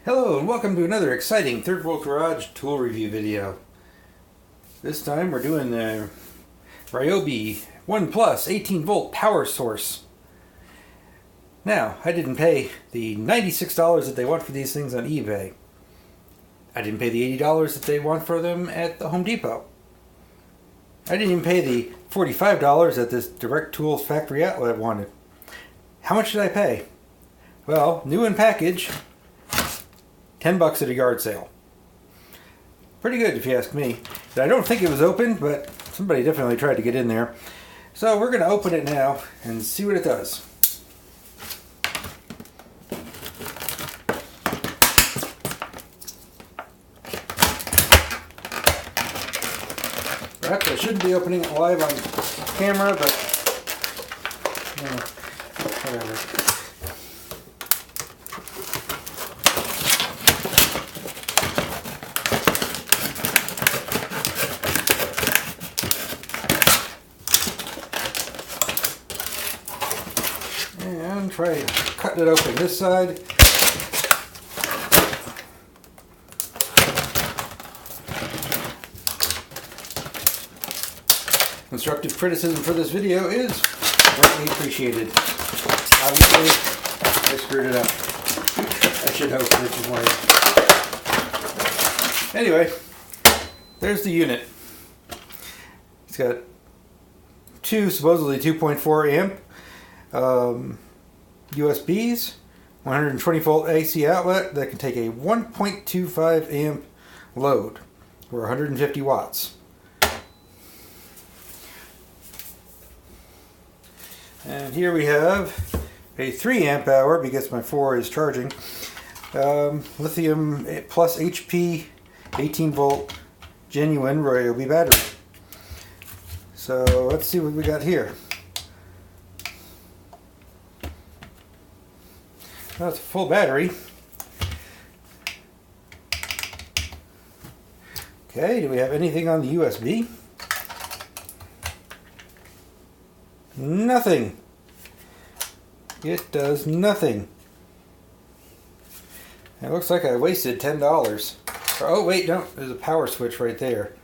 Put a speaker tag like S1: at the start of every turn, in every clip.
S1: Hello and welcome to another exciting Third World Garage tool review video. This time we're doing the Ryobi 1 Plus 18 volt power source. Now, I didn't pay the $96 that they want for these things on eBay. I didn't pay the $80 that they want for them at the Home Depot. I didn't even pay the $45 that this Direct Tools factory outlet wanted. How much did I pay? Well, new in package, $10 at a yard sale. Pretty good if you ask me. I don't think it was open, but somebody definitely tried to get in there. So we're going to open it now and see what it does. Perhaps I shouldn't be opening it live on camera, but whatever. And try cutting it open this side. Constructive criticism for this video is greatly appreciated. Obviously, I screwed it up. I should hope that you wanted. Anyway, there's the unit. It's got two supposedly 2.4 amp USBs, 120 volt AC outlet that can take a 1.25 amp load or 150 watts. And here we have a 3 amp hour, because my 4 is charging, lithium plus HP 18 volt genuine Ryobi battery. So let's see what we got here. Well, it's a full battery. Okay, do we have anything on the USB? Nothing. It does nothing. It looks like I wasted $10. Oh wait, no, there's a power switch right there.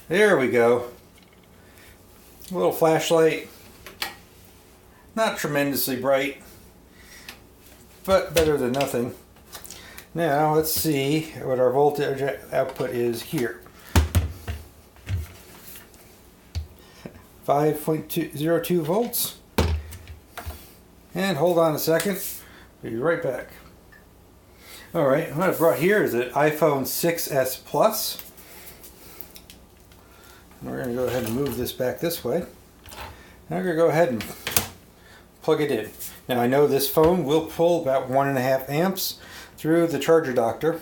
S1: There we go. A little flashlight. Not tremendously bright, but better than nothing. Now let's see what our voltage output is here. 5.02 volts. And hold on a second, I'll be right back. Alright, what I brought here is an iPhone 6s Plus. We're going to go ahead and move this back this way. Now we're going to go ahead and plug it in. Now I know this phone will pull about 1.5 amps through the charger adapter.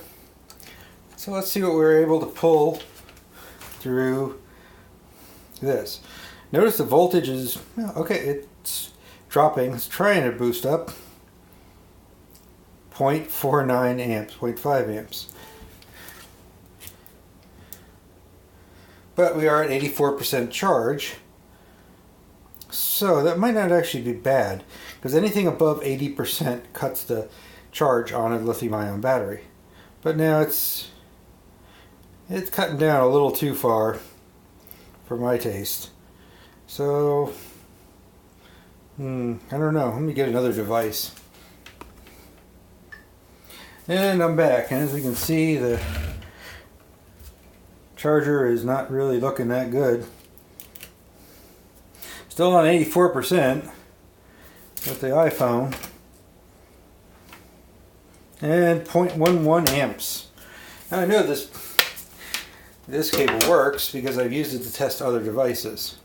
S1: So let's see what we're able to pull through this. Notice the voltage is, okay, it's dropping. It's trying to boost up. 0.49 amps, 0.5 amps. But we are at 84% charge. So that might not actually be bad, because anything above 80% cuts the charge on a lithium-ion battery. But now it's cutting down a little too far for my taste. So, I don't know. Let me get another device. And I'm back, and as we can see, the charger is not really looking that good. Still on 84% with the iPhone. And 0.11 amps. Now I know this cable works because I've used it to test other devices.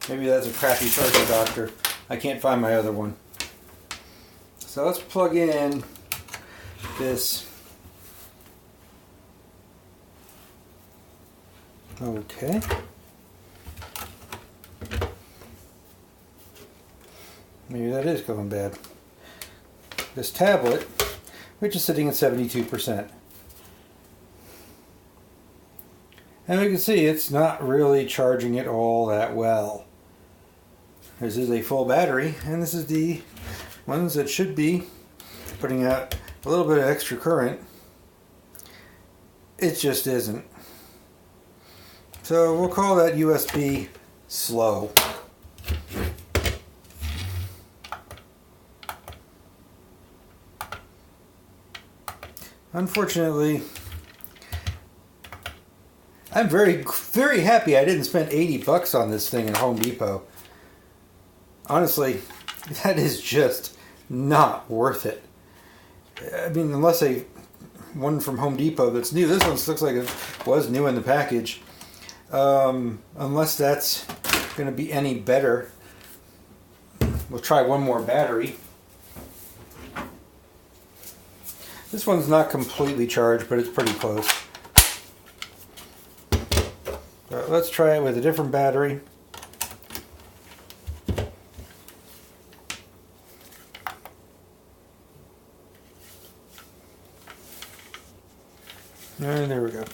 S1: Maybe that's a crappy charger adapter. I can't find my other one. So let's plug in this. Okay. Maybe that is going bad. This tablet, which is sitting at 72%. And we can see it's not really charging it all that well. This is a full battery, and this is the ones that should be putting out a little bit of extra current. It just isn't. So we'll call that USB slow. Unfortunately, I'm very happy I didn't spend 80 bucks on this thing at Home Depot. Honestly, that is just not worth it. I mean, unless one from Home Depot that's new. This one looks like it was new in the package. Unless that's going to be any better. We'll try one more battery. This one's not completely charged, but it's pretty close. Let's try it with a different battery. And there we go.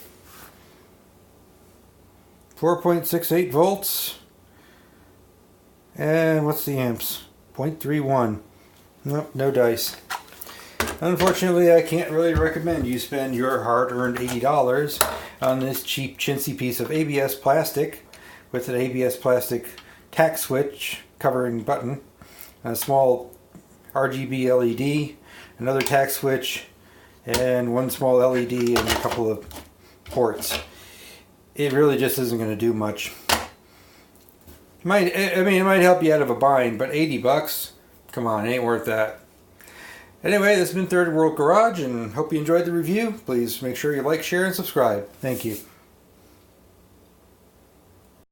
S1: 4.68 volts. And what's the amps? 0.31. Nope, no dice. Unfortunately, I can't really recommend you spend your hard-earned $80 on this cheap chintzy piece of ABS plastic with an ABS plastic tack switch covering button, a small RGB LED, another tack switch, and one small LED and a couple of ports. It really just isn't going to do much. It might help you out of a bind, but 80 bucks? Come on, it ain't worth that. Anyway, this has been Third World Garage, and hope you enjoyed the review. Please make sure you like, share, and subscribe. Thank you.